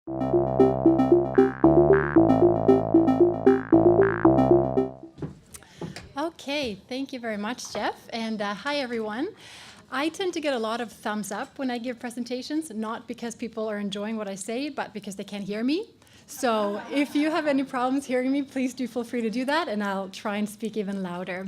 Okay, thank you very much, Jeff. And hi, everyone. I tend to get a lot of thumbs up when I give presentations, not because people are enjoying what I say, but because they can't hear me. So if you have any problems hearing me, please do feel free to do that, and I'll try and speak even louder.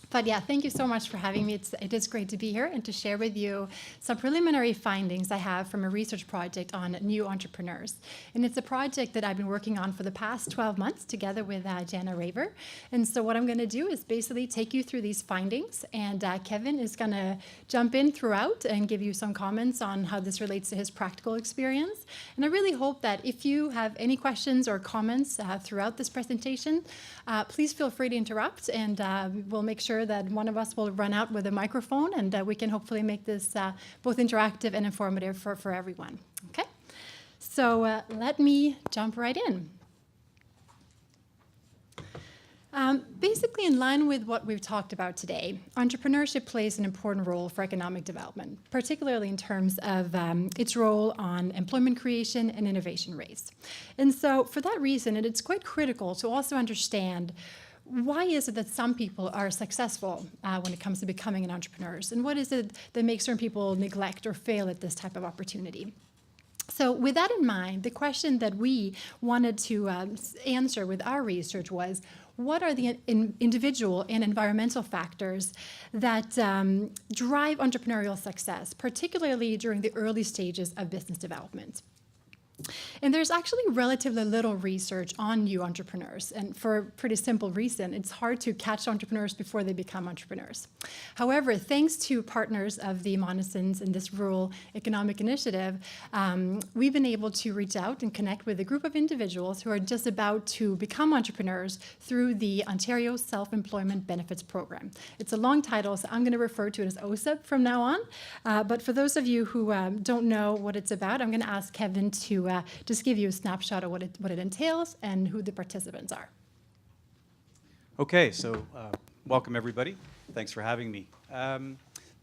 But yeah, thank you so much for having me. It is great to be here and to share with you some preliminary findings I have from a research project on new entrepreneurs. And it's a project that I've been working on for the past 12 months together with Jana, Raver. And so what I'm going to do is basically take you through these findings, and Kevin is going to jump in throughout and give you some comments on how this relates to his practical experience. And I really hope that if you have any questions or comments throughout this presentation, please feel free to interrupt, and we'll make sure that one of us will run out with a microphone, and we can hopefully make this both interactive and informative for everyone. Okay, so let me jump right in. Basically, in line with what we've talked about today, entrepreneurship plays an important role for economic development, particularly in terms of its role on employment creation and innovation rates. And so for that reason, it's quite critical to also understand why is it that some people are successful when it comes to becoming an entrepreneur, and what is it that makes certain people neglect or fail at this type of opportunity? So with that in mind, the question that we wanted to answer with our research was, what are the individual and environmental factors that drive entrepreneurial success, particularly during the early stages of business development? And there's actually relatively little research on new entrepreneurs, and for a pretty simple reason. It's hard to catch entrepreneurs before they become entrepreneurs. However, thanks to partners of the Monisons in this Rural Economic Initiative, we've been able to reach out and connect with a group of individuals who are just about to become entrepreneurs through the Ontario Self-Employment Benefits Program. It's a long title, so I'm going to refer to it as OSEB from now on. But for those of you who don't know what it's about, I'm going to ask Kevin to just give you a snapshot of what it entails and who the participants are. Okay, so welcome everybody. Thanks for having me.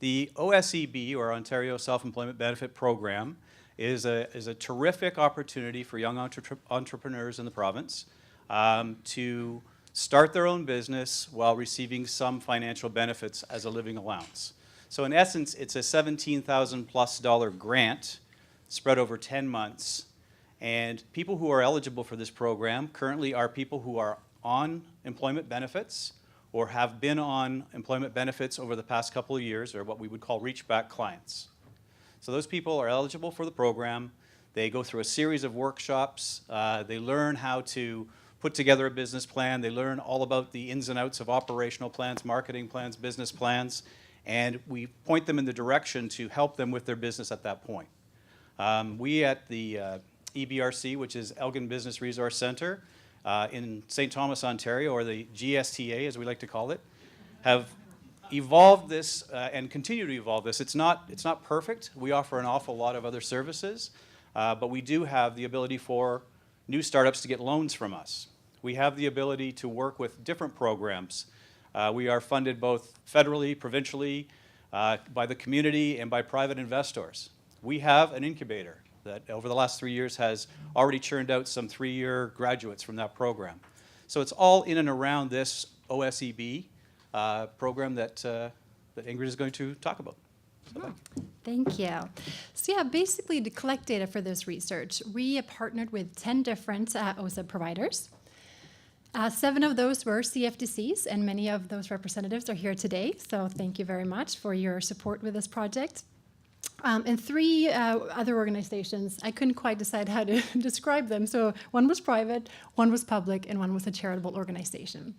The OSEB, or Ontario Self-Employment Benefit Program, is a terrific opportunity for young entrepreneurs in the province to start their own business while receiving some financial benefits as a living allowance. So in essence, it's a $17,000+ grant spread over 10 months. And people who are eligible for this program currently are people who are on employment benefits or have been on employment benefits over the past couple of years, or what we would call reach-back clients. So those people are eligible for the program. They go through a series of workshops. They learn how to put together a business plan. They learn all about the ins and outs of operational plans, marketing plans, business plans, and we point them in the direction to help them with their business at that point. We at the EBRC, which is Elgin Business Resource Centre in St. Thomas, Ontario, or the GSTA as we like to call it, have evolved this and continue to evolve this. It's not perfect. We offer an awful lot of other services, but we do have the ability for new startups to get loans from us. We have the ability to work with different programs. We are funded both federally, provincially, by the community, and by private investors. We have an incubator that over the last 3 years has already churned out some 3-year graduates from that program. So it's all in and around this OSEB program that Ingrid is going to talk about. So Thank you. So yeah, basically to collect data for this research, we partnered with 10 different OSEB providers. 7 of those were CFDCs, and many of those representatives are here today. So thank you very much for your support with this project. And 3 other organizations, I couldn't quite decide how to describe them. So one was private, one was public, and one was a charitable organization.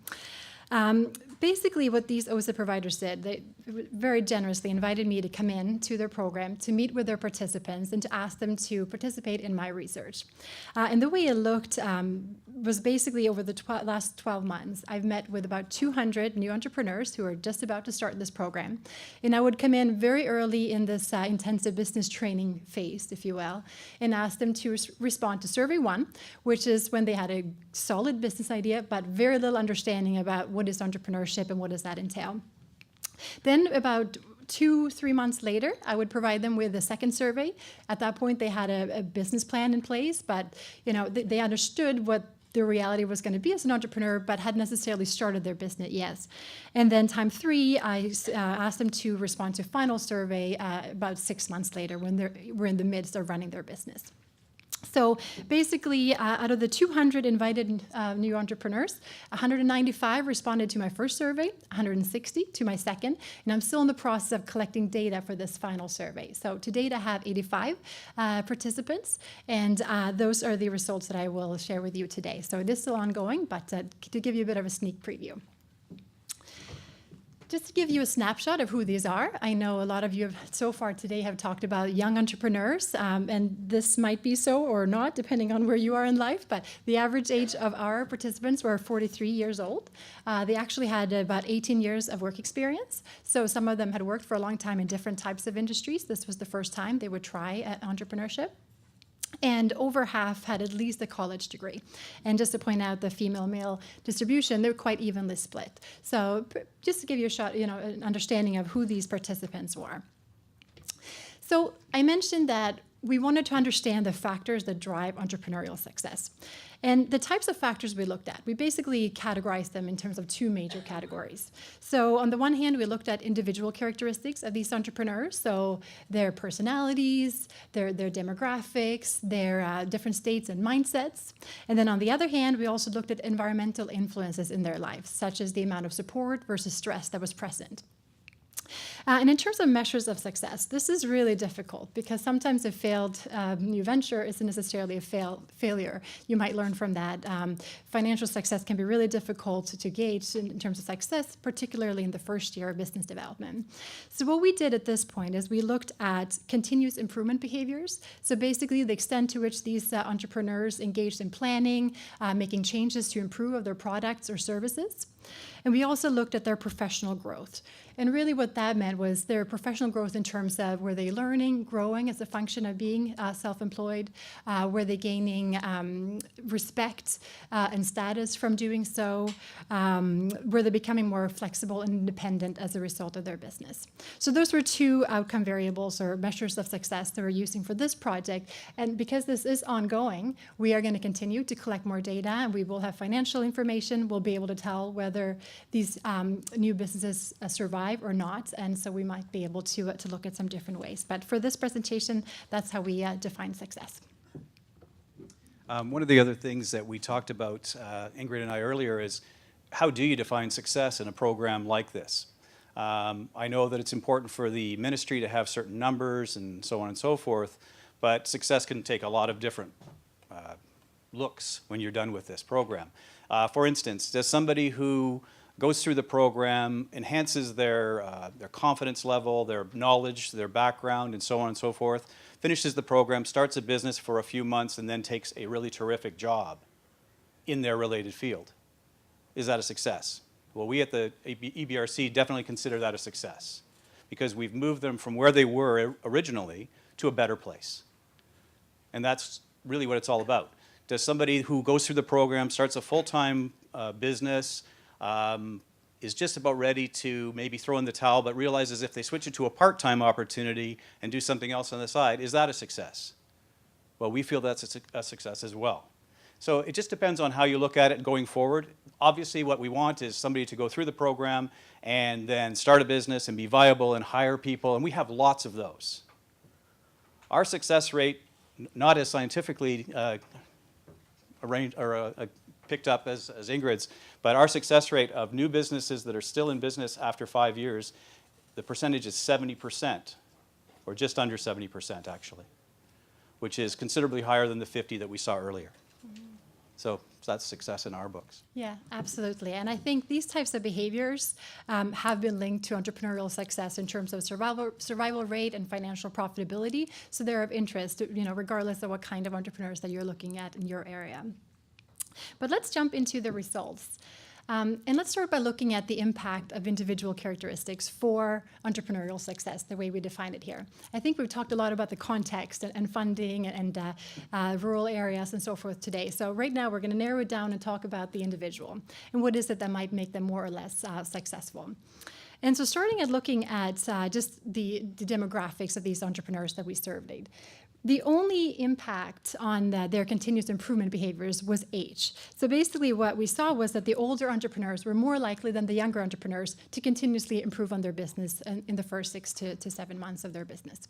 Basically, what these OSEB providers did, they very generously invited me to come in to their program, to meet with their participants, and to ask them to participate in my research. And the way it looked was basically over the last 12 months, I've met with about 200 new entrepreneurs who are just about to start this program. And I would come in very early in this intensive business training phase, if you will, and ask them to respond to survey 1, which is when they had a solid business idea, but very little understanding about what is entrepreneurship and what does that entail. Then about 2-3 months later, I would provide them with a second survey. At that point, they had a business plan in place, but they understood what the reality was going to be as an entrepreneur, but hadn't necessarily started their business yet. And then time 3, I asked them to respond to a final survey about 6 months later when we're in the midst of running their business. So basically, out of the 200 invited new entrepreneurs, 195 responded to my first survey, 160 to my second, and I'm still in the process of collecting data for this final survey. So to date, I have 85 participants, and those are the results that I will share with you today. So it is still ongoing, but to give you a bit of a sneak preview. Just to give you a snapshot of who these are, I know a lot of you have so far today have talked about young entrepreneurs, and this might be so or not, depending on where you are in life, but the average age of our participants were 43 years old. They actually had about 18 years of work experience, so some of them had worked for a long time in different types of industries. This was the first time they would try entrepreneurship. And over half had at least a college degree. And just to point out the female-male distribution, they're quite evenly split. So just to give you a shot, an understanding of who these participants were. So I mentioned that we wanted to understand the factors that drive entrepreneurial success. And the types of factors we looked at, we basically categorized them in terms of 2 major categories. So on the one hand, we looked at individual characteristics of these entrepreneurs, so their personalities, their demographics, their different states and mindsets. And then on the other hand, we also looked at environmental influences in their lives, such as the amount of support versus stress that was present. And in terms of measures of success, this is really difficult because sometimes a failed new venture isn't necessarily a failure. You might learn from that. Financial success can be really difficult to gauge in terms of success, particularly in the first year of business development. So what we did at this point is we looked at continuous improvement behaviors. So basically the extent to which these entrepreneurs engaged in planning, making changes to improve of their products or services. And we also looked at their professional growth. And really what that meant was their professional growth in terms of were they learning, growing as a function of being self-employed? Were they gaining respect and status from doing so? Were they becoming more flexible and independent as a result of their business? So those were 2 outcome variables or measures of success that we're using for this project. And because this is ongoing, we are going to continue to collect more data, and we will have financial information. We'll be able to tell whether these new businesses survive or not, and so we might be able to look at some different ways. But for this presentation, that's how we define success. One of the other things that we talked about, Ingrid and I earlier, is how do you define success in a program like this? I know that it's important for the ministry to have certain numbers and so on and so forth, but success can take a lot of different looks when you're done with this program. For instance, does somebody who goes through the program, enhances their confidence level, their knowledge, their background, and so on and so forth, finishes the program, starts a business for a few months, and then takes a really terrific job in their related field? Is that a success? Well, we at the EBRC definitely consider that a success because we've moved them from where they were originally to a better place. And that's really what it's all about. Does somebody who goes through the program, starts a full-time business, is just about ready to maybe throw in the towel, but realizes if they switch it to a part-time opportunity and do something else on the side, is that a success? Well, we feel that's a success as well. So it just depends on how you look at it going forward. Obviously, what we want is somebody to go through the program and then start a business and be viable and hire people, and we have lots of those. Our success rate, not as scientifically picked up as Ingrid's, but our success rate of new businesses that are still in business after 5 years, the percentage is 70%, or just under 70% actually, which is considerably higher than the 50 that we saw earlier. Mm-hmm. So that's success in our books. Yeah, absolutely. And I think these types of behaviors have been linked to entrepreneurial success in terms of survival rate and financial profitability. So they're of interest, regardless of what kind of entrepreneurs that you're looking at in your area. But let's jump into the results. And let's start by looking at the impact of individual characteristics for entrepreneurial success, the way we define it here. I think we've talked a lot about the context and funding and rural areas and so forth today. So right now we're going to narrow it down and talk about the individual and what is it that might make them more or less successful. And so starting at looking at just the demographics of these entrepreneurs that we surveyed, the only impact on their continuous improvement behaviors was age. So basically what we saw was that the older entrepreneurs were more likely than the younger entrepreneurs to continuously improve on their business in the first 6 to 7 months of their business.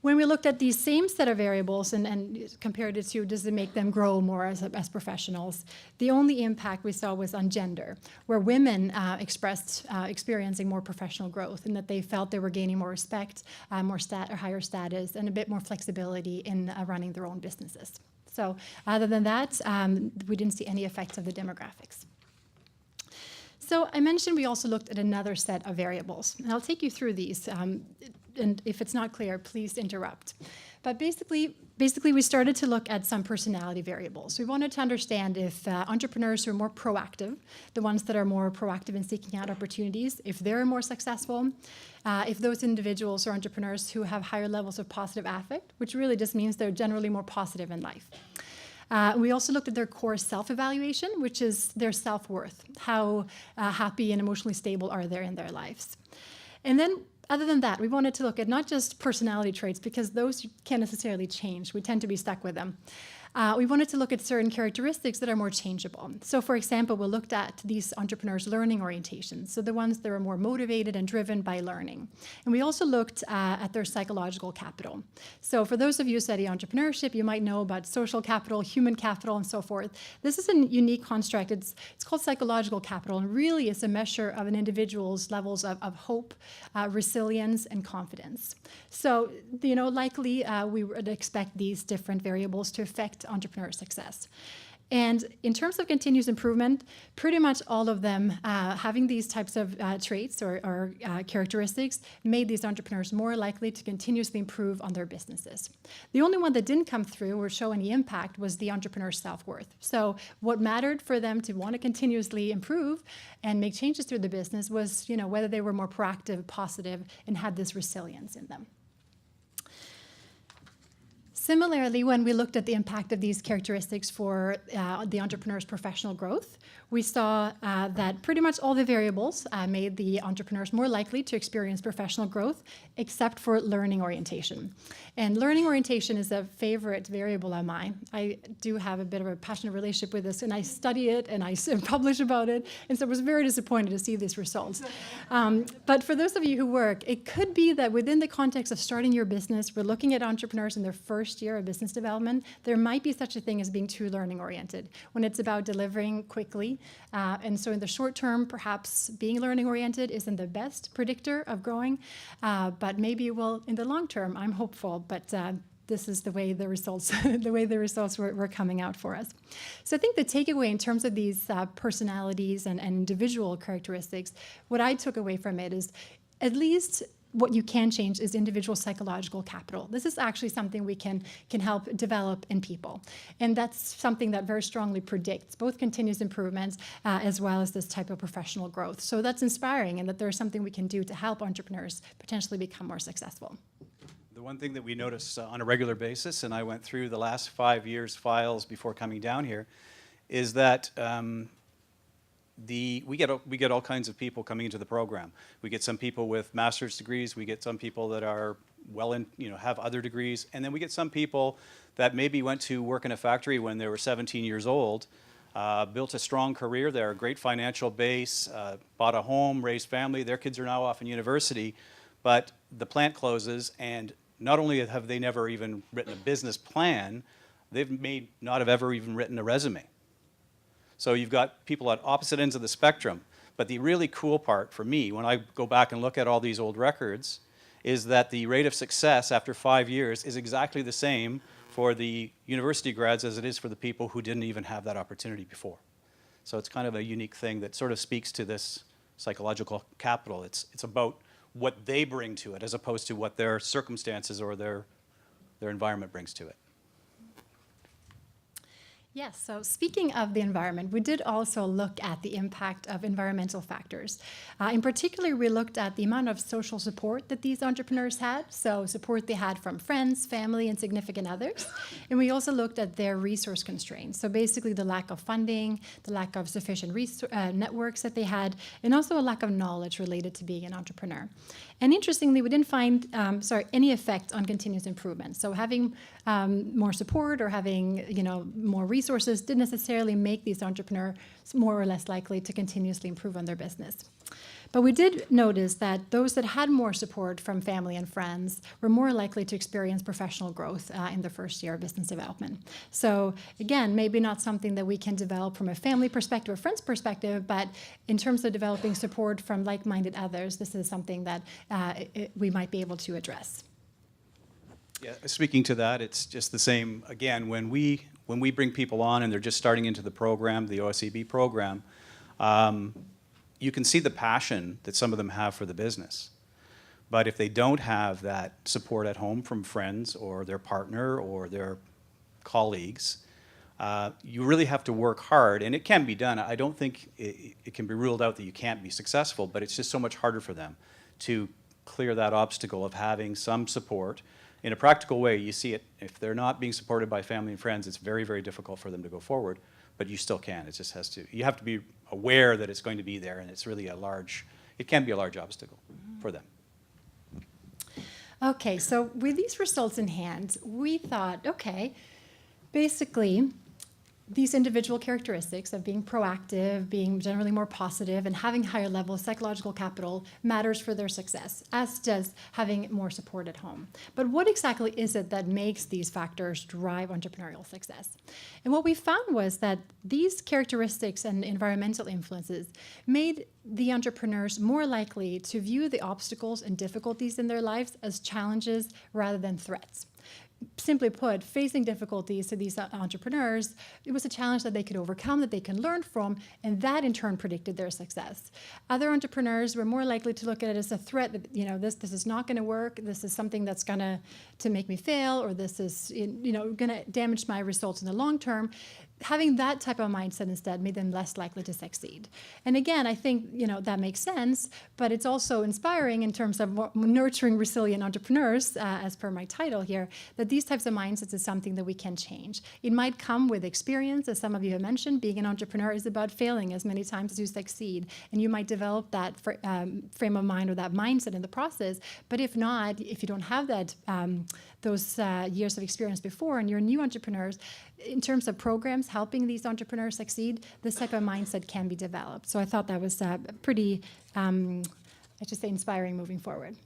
When we looked at these same set of variables and compared it to does it make them grow more as professionals, the only impact we saw was on gender, where women expressed experiencing more professional growth and that they felt they were gaining more respect, higher status, and a bit more flexibility in running their own businesses. So other than that, we didn't see any effects of the demographics. So I mentioned we also looked at another set of variables, and I'll take you through these. And if it's not clear, please interrupt. But basically we started to look at some personality variables. We wanted to understand if entrepreneurs who are more proactive, the ones that are more proactive in seeking out opportunities, if they're more successful, if those individuals or entrepreneurs who have higher levels of positive affect, which really just means they're generally more positive in life. We also looked at their core self-evaluation, which is their self-worth. How happy and emotionally stable are they in their lives? And then other than that, we wanted to look at not just personality traits, because those can't necessarily change. We tend to be stuck with them. We wanted to look at certain characteristics that are more changeable. So for example, we looked at these entrepreneurs' learning orientations, so the ones that are more motivated and driven by learning. And we also looked at their psychological capital. So for those of you who study entrepreneurship, you might know about social capital, human capital, and so forth. This is a unique construct. It's called psychological capital, and really it's a measure of an individual's levels of hope, resilience, and confidence. So, likely we would expect these different variables to affect entrepreneur success. And in terms of continuous improvement, pretty much all of them having these types of traits or characteristics made these entrepreneurs more likely to continuously improve on their businesses. The only one that didn't come through or show any impact was the entrepreneur's self-worth. So what mattered for them to want to continuously improve and make changes through the business was, whether they were more proactive, positive, and had this resilience in them. Similarly, when we looked at the impact of these characteristics for the entrepreneur's professional growth, we saw that pretty much all the variables made the entrepreneurs more likely to experience professional growth, except for learning orientation. And learning orientation is a favorite variable of mine. I do have a bit of a passionate relationship with this, and I study it and I publish about it, and so I was very disappointed to see these results. But for those of you who work, it could be that within the context of starting your business, we're looking at entrepreneurs in their first year of business development, there might be such a thing as being too learning oriented when it's about delivering quickly. And so in the short term, perhaps being learning oriented isn't the best predictor of growing, but maybe it will in the long term. I'm hopeful, but this is the way the results were coming out for us. So I think the takeaway in terms of these personalities and individual characteristics, what I took away from it is at least what you can change is individual psychological capital. This is actually something we can help develop in people. And that's something that very strongly predicts both continuous improvements as well as this type of professional growth. So that's inspiring, and that there's something we can do to help entrepreneurs potentially become more successful. The one thing that we notice on a regular basis, and I went through the last 5 years' files before coming down here, is that we get all kinds of people coming into the program. We get some people with master's degrees. We get some people that are have other degrees, and then we get some people that maybe went to work in a factory when they were 17 years old, built a strong career there, a great financial base, bought a home, raised family. Their kids are now off in university, but the plant closes, and not only have they never even written a business plan, they've not have ever even written a resume. So you've got people at opposite ends of the spectrum. But the really cool part for me, when I go back and look at all these old records, is that the rate of success after 5 years is exactly the same for the university grads as it is for the people who didn't even have that opportunity before. So it's kind of a unique thing that sort of speaks to this psychological capital. It's about what they bring to it as opposed to what their circumstances or their environment brings to it. Yes, so speaking of the environment, we did also look at the impact of environmental factors. In particular, we looked at the amount of social support that these entrepreneurs had, so support they had from friends, family, and significant others. And we also looked at their resource constraints, so basically the lack of funding, the lack of sufficient networks that they had, and also a lack of knowledge related to being an entrepreneur. And interestingly, we didn't find any effect on continuous improvement. So having more support or having more resources didn't necessarily make these entrepreneurs more or less likely to continuously improve on their business. But we did notice that those that had more support from family and friends were more likely to experience professional growth in their first year of business development. So again, maybe not something that we can develop from a family perspective or friends perspective, but in terms of developing support from like-minded others, this is something that we might be able to address. Yeah, speaking to that, it's just the same, again, when we bring people on and they're just starting into the program, the OSEB program, you can see the passion that some of them have for the business. But if they don't have that support at home from friends or their partner or their colleagues, you really have to work hard, and it can be done. I don't think it can be ruled out that you can't be successful, but it's just so much harder for them to clear that obstacle of having some support. In a practical way, you see it, if they're not being supported by family and friends, it's very, very difficult for them to go forward, but you still can. It just has to, you have to be aware that it's going to be there, and it's really it can be a large obstacle for them. Okay, so with these results in hand, we thought, okay, basically, these individual characteristics of being proactive, being generally more positive, and having higher level psychological capital matters for their success, as does having more support at home. But what exactly is it that makes these factors drive entrepreneurial success? And what we found was that these characteristics and environmental influences made the entrepreneurs more likely to view the obstacles and difficulties in their lives as challenges rather than threats. Simply put, facing difficulties to these entrepreneurs, it was a challenge that they could overcome, that they can learn from, and that in turn predicted their success. Other entrepreneurs were more likely to look at it as a threat that, this is not going to work, this is something that's going to make me fail, or this is, going to damage my results in the long term. Having that type of mindset instead made them less likely to succeed. And again, I think that makes sense, but it's also inspiring in terms of nurturing resilient entrepreneurs, as per my title here, that these types of mindsets is something that we can change. It might come with experience, as some of you have mentioned. Being an entrepreneur is about failing as many times as you succeed, and you might develop that frame of mind or that mindset in the process. But if not, if you don't have that those years of experience before, and you're new entrepreneurs, in terms of programs helping these entrepreneurs succeed, this type of mindset can be developed. So I thought that was pretty, inspiring moving forward.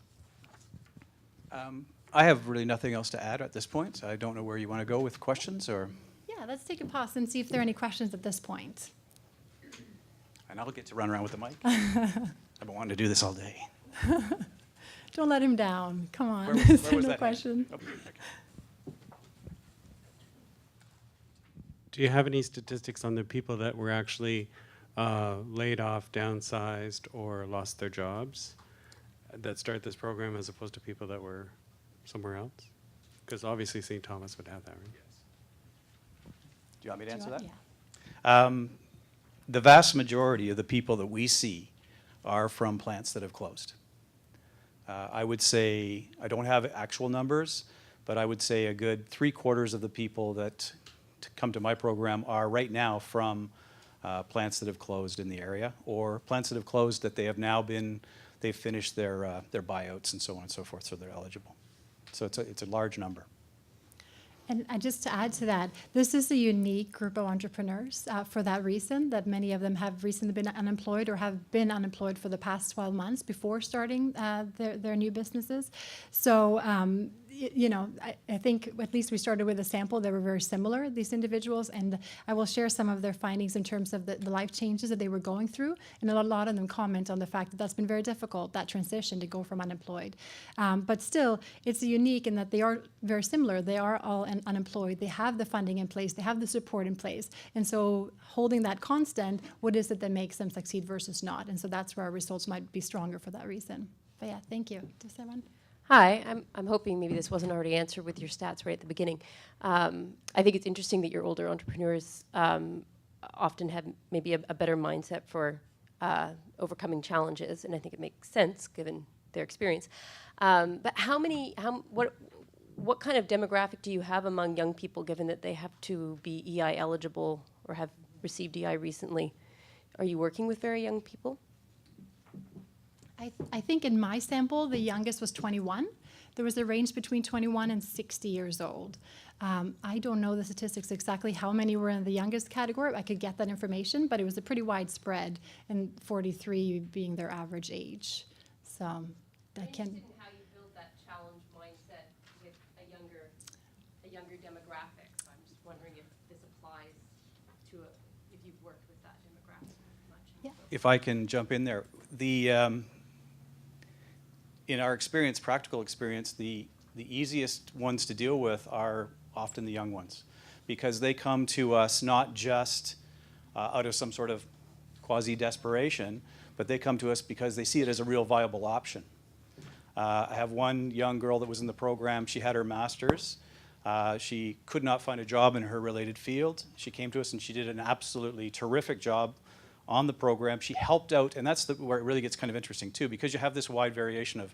I have really nothing else to add at this point. I don't know where you want to go with questions, or? Yeah, let's take a pause and see if there are any questions at this point. And I'll get to run around with the mic. I've been wanting to do this all day. Don't let him down. Come on. Where was No that question. hand? Oh, okay. Do you have any statistics on the people that were actually laid off, downsized, or lost their jobs that start this program as opposed to people that were somewhere else? Because obviously St. Thomas would have that, right? Do you want me to answer that? Yeah. The vast majority of the people that we see are from plants that have closed. I would say, I don't have actual numbers, but I would say a good 3/4 of the people that come to my program are right now from plants that have closed in the area, or plants that have closed that they've finished their buyouts and so on and so forth, so they're eligible. So it's a large number. And just to add to that, this is a unique group of entrepreneurs for that reason, that many of them have recently been unemployed or have been unemployed for the past 12 months before starting their new businesses. So, I think at least we started with a sample. They were very similar, these individuals, and I will share some of their findings in terms of the life changes that they were going through, and a lot of them comment on the fact that that's been very difficult, that transition to go from unemployed. But still, it's unique in that they are very similar. They are all unemployed. They have the funding in place. They have the support in place. And so holding that constant, what is it that makes them succeed versus not? And so that's where our results might be stronger for that reason. But yeah, thank you. Does everyone? Hi, I'm hoping maybe this wasn't already answered with your stats right at the beginning. I think it's interesting that your older entrepreneurs often have maybe a better mindset for overcoming challenges, and I think it makes sense given their experience. But what kind of demographic do you have among young people, given that they have to be EI eligible or have received EI recently? Are you working with very young people? I think in my sample, the youngest was 21. There was a range between 21 and 60 years old. I don't know the statistics exactly how many were in the youngest category. I could get that information, but it was a pretty wide spread, and 43 being their average age. So I can. In how you build that challenge mindset with a younger demographic. So I'm just wondering if this applies to if you've worked with that demographic much. Yeah. If I can jump in there, in our experience, practical experience, the easiest ones to deal with are often the young ones, because they come to us not just out of some sort of quasi-desperation, but they come to us because they see it as a real viable option. I have one young girl that was in the program. She had her master's. She could not find a job in her related field. She came to us and she did an absolutely terrific job on the program. She helped out, and that's where it really gets kind of interesting too, because you have this wide variation of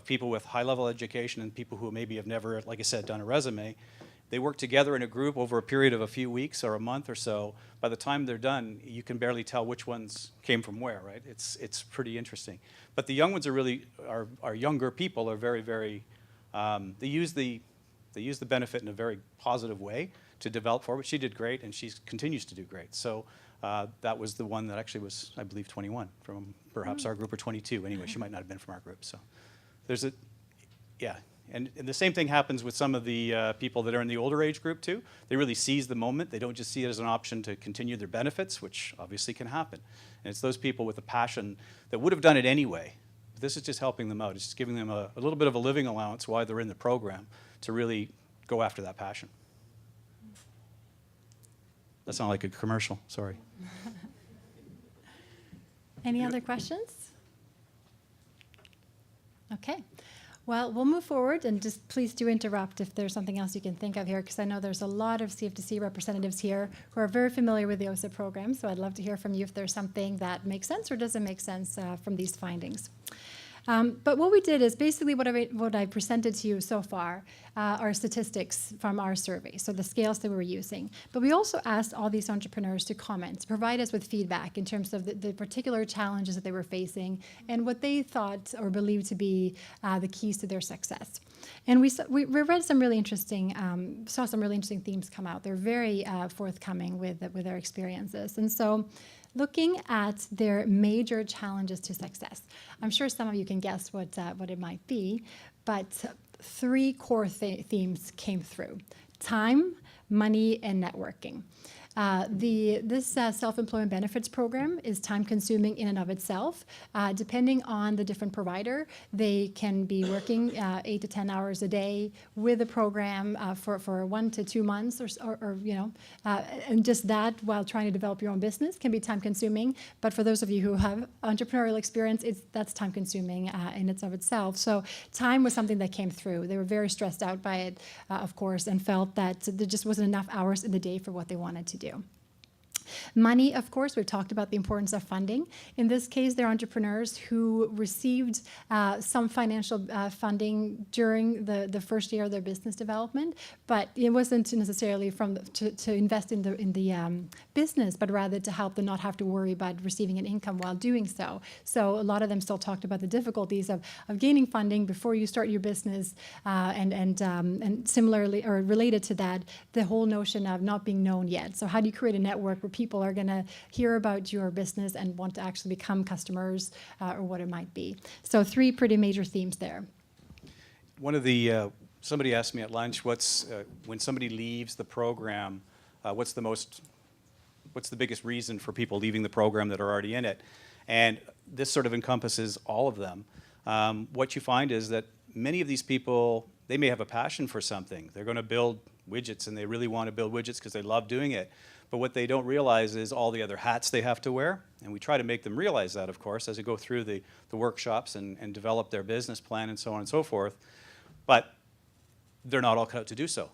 people with high-level education and people who maybe have never, like I said, done a resume. They work together in a group over a period of a few weeks or a month or so. By the time they're done, you can barely tell which ones came from where, right? It's pretty interesting. But the young ones are really, our younger people are very, very, they use the benefit in a very positive way to develop forward. She did great, and she continues to do great. So that was the one that actually was, I believe, 21 from perhaps our group, or 22. Anyway, she might not have been from our group. So there's a, yeah. And the same thing happens with some of the people that are in the older age group too. They really seize the moment. They don't just see it as an option to continue their benefits, which obviously can happen. And it's those people with a passion that would have done it anyway. But this is just helping them out. It's just giving them a little bit of a living allowance while they're in the program to really go after that passion. That sounded like a commercial, sorry. Any other questions? Okay. Well, we'll move forward, and just please do interrupt if there's something else you can think of here, because I know there's a lot of CFDC representatives here who are very familiar with the OSA program, so I'd love to hear from you if there's something that makes sense or doesn't make sense from these findings. But what we did is basically what I presented to you so far are statistics from our survey, so the scales that we were using. But we also asked all these entrepreneurs to comment, to provide us with feedback in terms of the particular challenges that they were facing and what they thought or believed to be the keys to their success. And we read some really interesting, saw some really interesting themes come out. They're very forthcoming with their experiences. And so looking at their major challenges to success. I'm sure some of you can guess what it might be, but three core themes came through: time, money, and networking. This self-employment benefits program is time-consuming in and of itself. Depending on the different provider, they can be working 8 to 10 hours a day with the program for 1 to 2 months, or and just that while trying to develop your own business can be time-consuming. But for those of you who have entrepreneurial experience, that's time-consuming in and of itself. So time was something that came through. They were very stressed out by it, of course, and felt that there just wasn't enough hours in the day for what they wanted to do. Money, of course, we've talked about the importance of funding. In this case, they're entrepreneurs who received some financial funding during the first year of their business development, but it wasn't necessarily to invest in the business, but rather to help them not have to worry about receiving an income while doing so. So a lot of them still talked about the difficulties of gaining funding before you start your business, and similarly, or related to that, the whole notion of not being known yet. So how do you create a network where people are going to hear about your business and want to actually become customers, or what it might be? So three pretty major themes there. One of the, somebody asked me at lunch, when somebody leaves the program, what's the biggest reason for people leaving the program that are already in it? And this sort of encompasses all of them. What you find is that many of these people, they may have a passion for something. They're going to build widgets and they really want to build widgets because they love doing it. But what they don't realize is all the other hats they have to wear. And we try to make them realize that, of course, as they go through the workshops and develop their business plan and so on and so forth. But they're not all cut out to do so.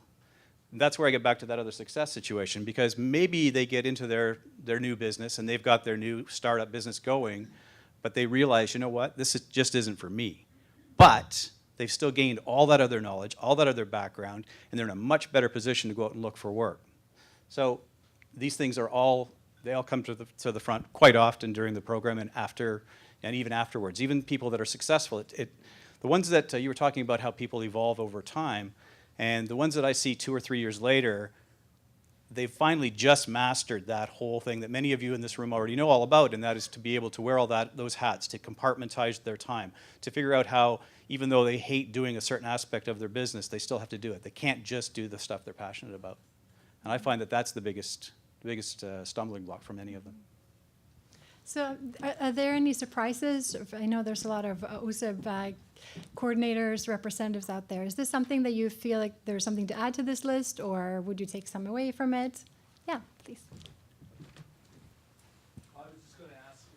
And that's where I get back to that other success situation, because maybe they get into their new business and they've got their new startup business going, but they realize, you know what, just isn't for me. But they've still gained all that other knowledge, all that other background, and they're in a much better position to go out and look for work. So these things they all come to the front quite often during the program and after, and even afterwards. Even people that are successful, the ones that you were talking about how people evolve over time, and the ones that I see 2 or 3 years later, they've finally just mastered that whole thing that many of you in this room already know all about, and that is to be able to wear all those hats, to compartmentalize their time, to figure out how, even though they hate doing a certain aspect of their business, they still have to do it. They can't just do the stuff they're passionate about. And I find that that's the biggest stumbling block for many of them. So are there any surprises? I know there's a lot of OSIB coordinators, representatives out there. Is this something that you feel like there's something to add to this list, or would you take some away from it? Yeah, please. I was just going to ask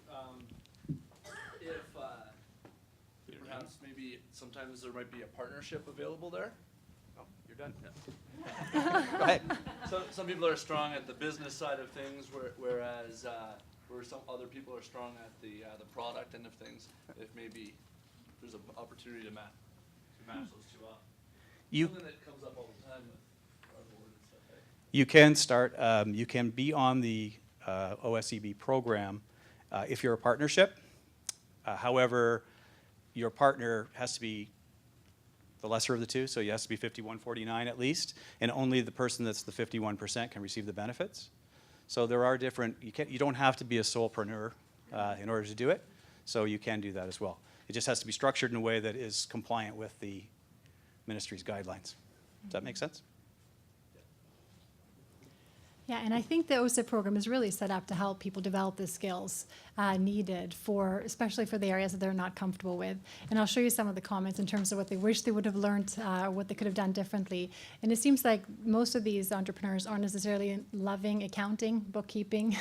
if perhaps maybe sometimes there might be a partnership available there. Oh, you're done. Yeah. Go ahead. So some people are strong at the business side of things, whereas where some other people are strong at the product end of things. If maybe there's an opportunity to match those two up. Something that comes up all the time with our board and stuff. Right? You can start. You can be on the OSEB program if you're a partnership. However, your partner has to be the lesser of the two, so you has to be 5149 at least, and only the person that's the 51% can receive the benefits. So there are different. You don't have to be a solopreneur in order to do it. So you can do that as well. It just has to be structured in a way that is compliant with the ministry's guidelines. Does that make sense? Yeah, and I think the OSIP program is really set up to help people develop the skills needed especially for the areas that they're not comfortable with. And I'll show you some of the comments in terms of what they wish they would have learned, what they could have done differently. And it seems like most of these entrepreneurs aren't necessarily loving accounting, bookkeeping,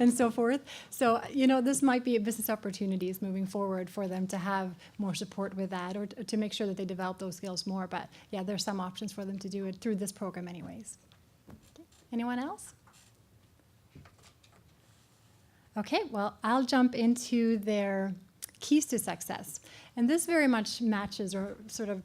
and so forth. So, this might be business opportunities moving forward for them to have more support with that, or to make sure that they develop those skills more. But yeah, there's some options for them to do it through this program anyways. Anyone else? Okay, well, I'll jump into their keys to success. And this very much matches or sort of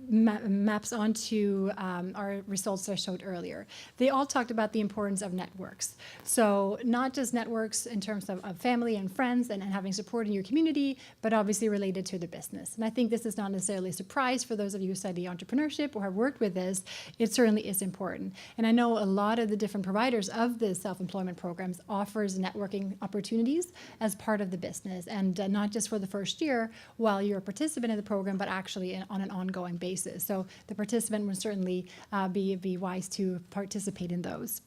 maps onto our results that I showed earlier. They all talked about the importance of networks. So not just networks in terms of family and friends and having support in your community, but obviously related to the business. And I think this is not necessarily a surprise for those of you who study entrepreneurship or have worked with this. It certainly is important. And I know a lot of the different providers of the self-employment programs offers networking opportunities as part of the business, and not just for the first year while you're a participant in the program, but actually on an ongoing basis. So the participant would certainly be wise to participate in those.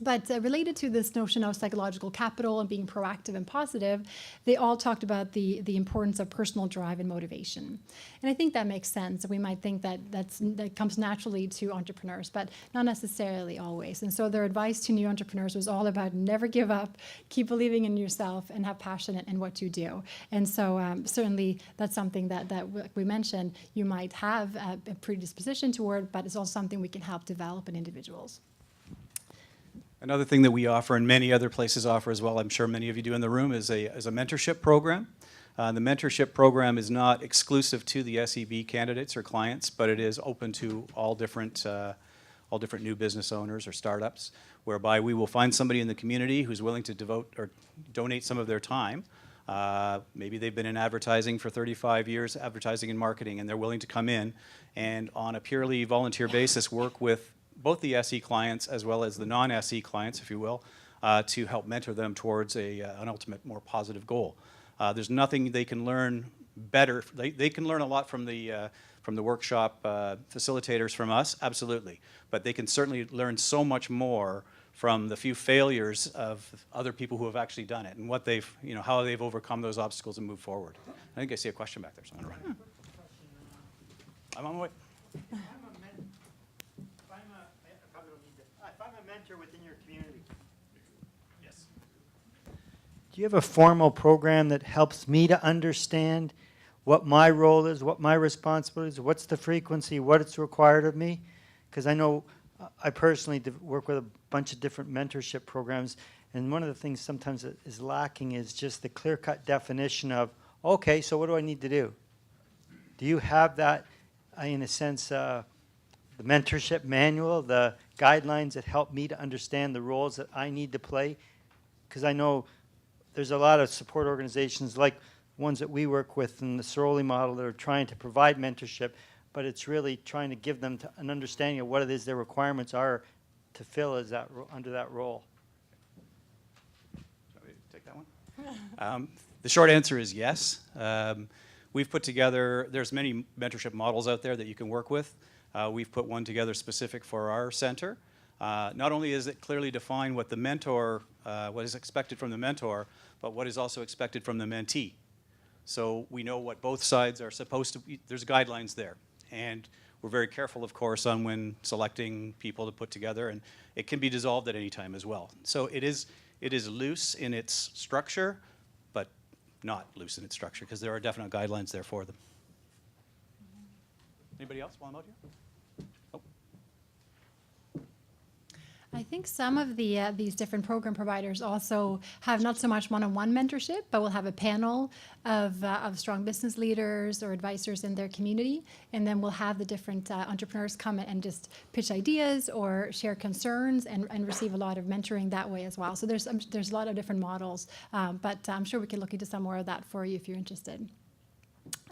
But related to this notion of psychological capital and being proactive and positive, they all talked about the importance of personal drive and motivation. And I think that makes sense. We might think that that comes naturally to entrepreneurs, but not necessarily always. And so their advice to new entrepreneurs was all about never give up, keep believing in yourself, and have passion in what you do. And so certainly that's something that we mentioned you might have a predisposition toward, but it's also something we can help develop in individuals. Another thing that we offer, and many other places offer as well, I'm sure many of you do in the room, is a mentorship program. The mentorship program is not exclusive to the SEB candidates or clients, but it is open to all different new business owners or startups, whereby we will find somebody in the community who's willing to devote or donate some of their time. Maybe they've been in advertising for 35 years, advertising and marketing, and they're willing to come in and on a purely volunteer basis work with both the SE clients as well as the non-SE clients, if you will, to help mentor them towards an ultimate, more positive goal. There's nothing they can learn better. They can learn a lot from the workshop facilitators from us, absolutely. But they can certainly learn so much more from the few failures of other people who have actually done it and what they've, how they've overcome those obstacles and moved forward. I think I see a question back there, so I'm gonna run. I'm on my way. If I'm a if I'm a mentor within your community, Yes. do you have a formal program that helps me to understand what my role is, what my responsibility is, what's the frequency, what it's required of me? Because I know I personally work with a bunch of different mentorship programs, and one of the things sometimes that is lacking is just the clear-cut definition of, okay, so what do I need to do? Do you have that, in a sense, the mentorship manual, the guidelines that help me to understand the roles that I need to play? Because I know there's a lot of support organizations like ones that we work with in the Soroli model that are trying to provide mentorship, but it's really trying to give them an understanding of what it is their requirements are to fill as that under that role. Shall we take that one? The short answer is yes. We've put together, there's many mentorship models out there that you can work with. We've put one together specific for our center. Not only is it clearly defined what the mentor, what is expected from the mentor, but what is also expected from the mentee. So we know what both sides are supposed to be, there's guidelines there. And we're very careful, of course, on when selecting people to put together, and it can be dissolved at any time as well. So it is loose in its structure, but not loose in its structure, because there are definite guidelines there for them. Anybody else while I'm out here? Oh. I think some of these different program providers also have not so much one-on-one mentorship, but will have a panel of strong business leaders or advisors in their community, and then we'll have the different entrepreneurs come and just pitch ideas or share concerns and receive a lot of mentoring that way as well. So there's a lot of different models, but I'm sure we can look into some more of that for you if you're interested.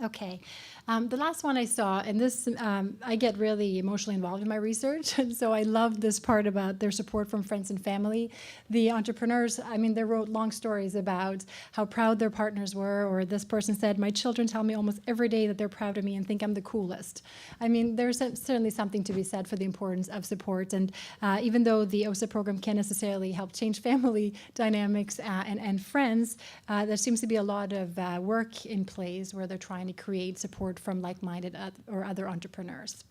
Okay, the last one I saw, and this, I get really emotionally involved in my research, and so I love this part about their support from friends and family. The entrepreneurs, I mean, they wrote long stories about how proud their partners were, or this person said, my children tell me almost every day that they're proud of me and think I'm the coolest. I mean, there's certainly something to be said for the importance of support, and even though the OSA program can't necessarily help change family dynamics and friends, there seems to be a lot of work in place where they're trying to create support from like-minded or other entrepreneurs.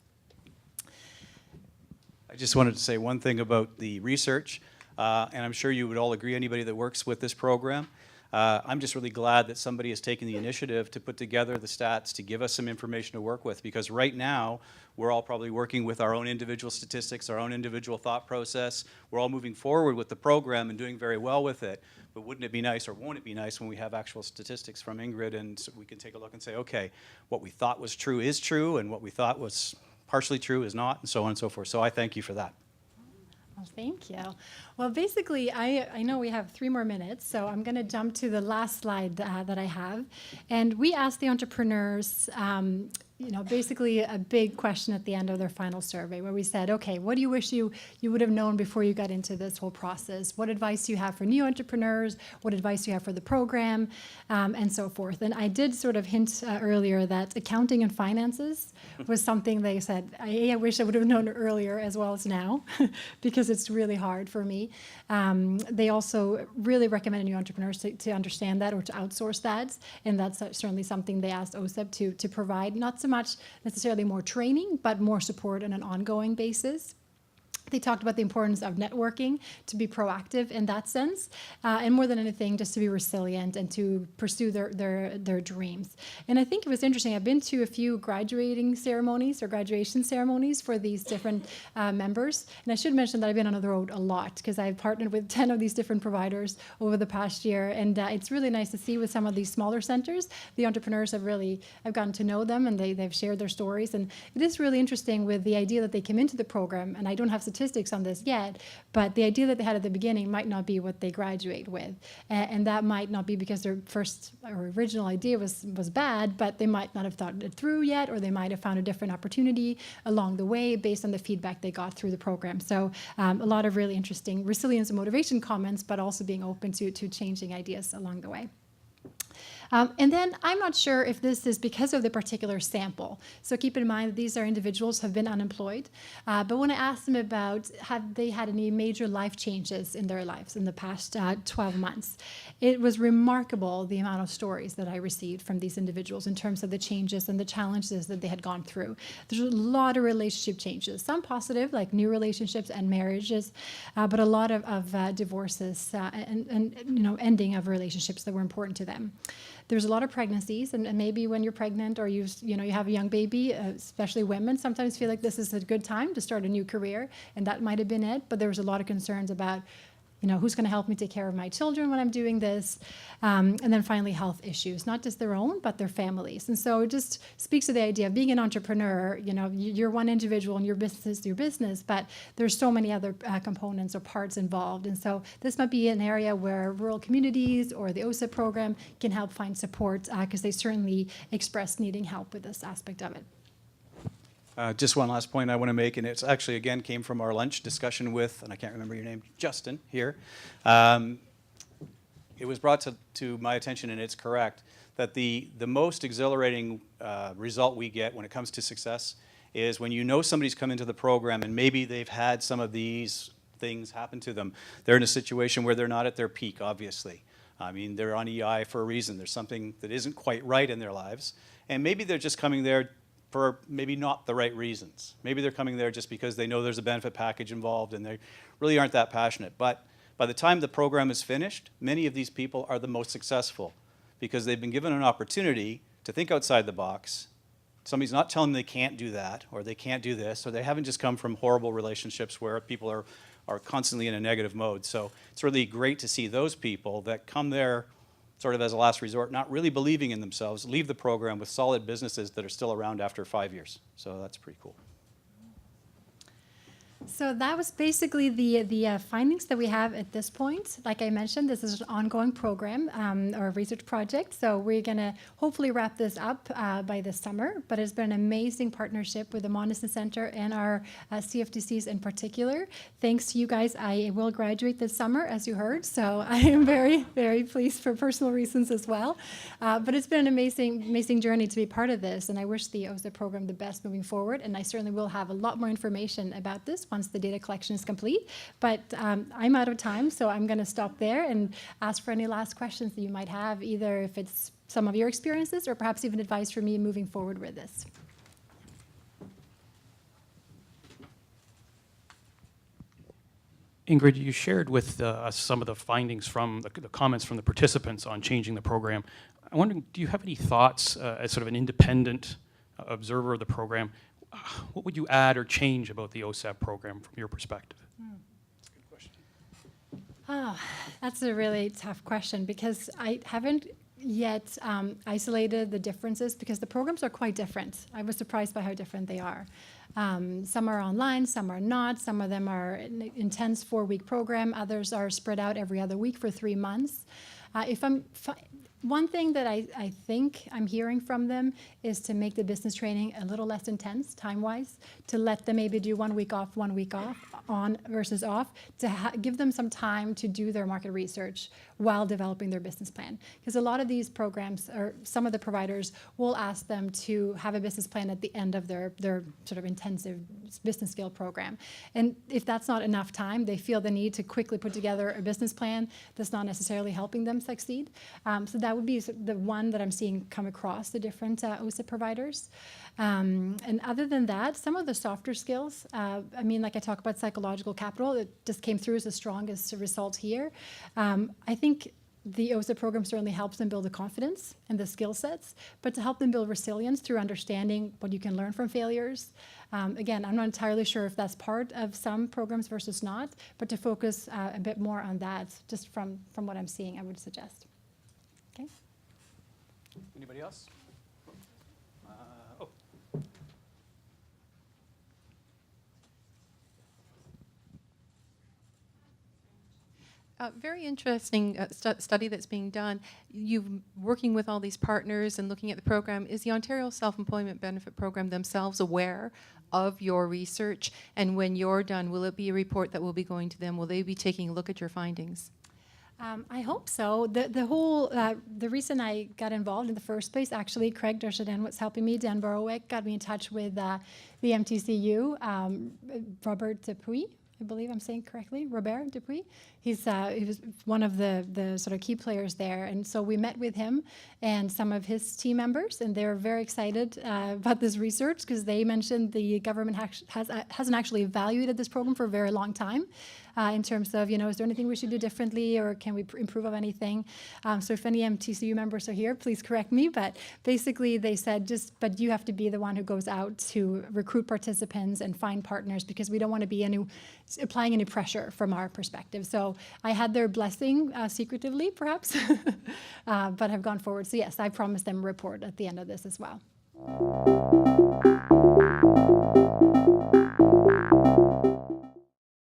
I just wanted to say one thing about the research, and I'm sure you would all agree, anybody that works with this program. I'm just really glad that somebody has taken the initiative to put together the stats to give us some information to work with, because right now we're all probably working with our own individual statistics, our own individual thought process. We're all moving forward with the program and doing very well with it. But wouldn't it be nice, or won't it be nice, when we have actual statistics from Ingrid and so we can take a look and say, okay, what we thought was true is true, and what we thought was partially true is not, and so on and so forth. So I thank you for that. Well, thank you. Well, basically, I know we have 3 more minutes, so I'm going to jump to the last slide that I have. And we asked the entrepreneurs, basically a big question at the end of their final survey, where we said, okay, what do you wish you would have known before you got into this whole process? What advice do you have for new entrepreneurs? What advice do you have for the program? And so forth. And I did sort of hint earlier that accounting and finances was something they said, I wish I would have known earlier as well as now, because it's really hard for me. They also really recommended new entrepreneurs to understand that or to outsource that. And that's certainly something they asked OSEP to provide, not so much necessarily more training, but more support on an ongoing basis. They talked about the importance of networking, to be proactive in that sense, and more than anything, just to be resilient and to pursue their dreams. And I think it was interesting. I've been to a few graduation ceremonies for these different members. And I should mention that I've been on the road a lot, because I've partnered with 10 of these different providers over the past year. And it's really nice to see with some of these smaller centers, the entrepreneurs I've gotten to know them, and they've shared their stories. And it is really interesting with the idea that they came into the program, and I don't have statistics on this yet, but the idea that they had at the beginning might not be what they graduate with. And that might not be because their first or original idea was bad, but they might not have thought it through yet, or they might have found a different opportunity along the way based on the feedback they got through the program. So a lot of really interesting resilience and motivation comments, but also being open to changing ideas along the way. And then I'm not sure if this is because of the particular sample. So keep in mind that these are individuals who have been unemployed. But when I asked them about have they had any major life changes in their lives in the past 12 months, it was remarkable the amount of stories that I received from these individuals in terms of the changes and the challenges that they had gone through. There's a lot of relationship changes, some positive, like new relationships and marriages, but a lot of divorces and ending of relationships that were important to them. There's a lot of pregnancies, and maybe when you're pregnant or you have a young baby, especially women, sometimes feel like this is a good time to start a new career, and that might have been it. But there was a lot of concerns about, who's going to help me take care of my children when I'm doing this, and then finally health issues, not just their own, but their families. And so it just speaks to the idea of being an entrepreneur. You're one individual and your business, but there's so many other components or parts involved. And so this might be an area where rural communities or the OSIP program can help find support, because they certainly express needing help with this aspect of it. Just one last point I want to make, and it's actually, again, came from our lunch discussion with, and I can't remember your name, Justin here. It was brought to my attention, and it's correct, that the most exhilarating result we get when it comes to success is when somebody's come into the program and maybe they've had some of these things happen to them. They're in a situation where they're not at their peak, obviously. I mean, they're on EI for a reason. There's something that isn't quite right in their lives. And maybe they're just coming there for maybe not the right reasons. Maybe they're coming there just because they know there's a benefit package involved and they really aren't that passionate. But by the time the program is finished, many of these people are the most successful because they've been given an opportunity to think outside the box. Somebody's not telling them they can't do that or they can't do this, or they haven't just come from horrible relationships where people are constantly in a negative mode. So it's really great to see those people that come there sort of as a last resort, not really believing in themselves, leave the program with solid businesses that are still around after 5 years. So that's pretty cool. So that was basically the findings that we have at this point. Like I mentioned, this is an ongoing program or a research project. So we're going to hopefully wrap this up by this summer. But it's been an amazing partnership with the Monessen Center and our CFDCs in particular. Thanks to you guys, I will graduate this summer, as you heard. So I am very, very pleased for personal reasons as well. But it's been an amazing journey to be part of this. And I wish the OSIP program the best moving forward. And I certainly will have a lot more information about this once the data collection is complete. But I'm out of time, so I'm going to stop there and ask for any last questions that you might have, either if it's some of your experiences or perhaps even advice for me moving forward with this. Ingrid, you shared with us some of the findings from the comments from the participants on changing the program. I'm wondering, do you have any thoughts as sort of an independent observer of the program? What would you add or change about the OSAP program from your perspective? That's a good question. Oh, that's a really tough question because I haven't yet isolated the differences because the programs are quite different. I was surprised by how different they are. Some are online, some are not. Some of them are an intense 4-week program. Others are spread out every other week for 3 months. One thing that I think I'm hearing from them is to make the business training a little less intense time-wise, to let them maybe do 1 week off, 1 week off, on versus off, to give them some time to do their market research while developing their business plan. Because a lot of these programs, or some of the providers, will ask them to have a business plan at the end of their sort of intensive business skill program. And if that's not enough time, they feel the need to quickly put together a business plan that's not necessarily helping them succeed. So that would be the one that I'm seeing come across the different OSIP providers. And other than that, some of the softer skills, like I talk about psychological capital, it just came through as the strongest result here. I think the OSIP program certainly helps them build the confidence and the skill sets, but to help them build resilience through understanding what you can learn from failures. Again, I'm not entirely sure if that's part of some programs versus not, but to focus a bit more on that, just from what I'm seeing, I would suggest. Okay. Anybody else? Very interesting study that's being done. You working with all these partners and looking at the program. Is the Ontario Self-Employment Benefit Program themselves aware of your research? And when you're done, will it be a report that will be going to them? Will they be taking a look at your findings? I hope so. The reason I got involved in the first place, actually, Craig Durshaden was helping me. Dan Borowick got me in touch with the MTCU, Robert Dupuy, I believe I'm saying correctly, Robert Dupuy. He was one of the sort of key players there. And so we met with him and some of his team members, and they're very excited about this research because they mentioned the government hasn't actually evaluated this program for a very long time. In terms of, is there anything we should do differently or can we improve of anything? So if any MTCU members are here, please correct me. But basically they said but you have to be the one who goes out to recruit participants and find partners because we don't want to be applying any pressure from our perspective. So I had their blessing secretively, perhaps, but have gone forward. So yes, I promised them a report at the end of this as well.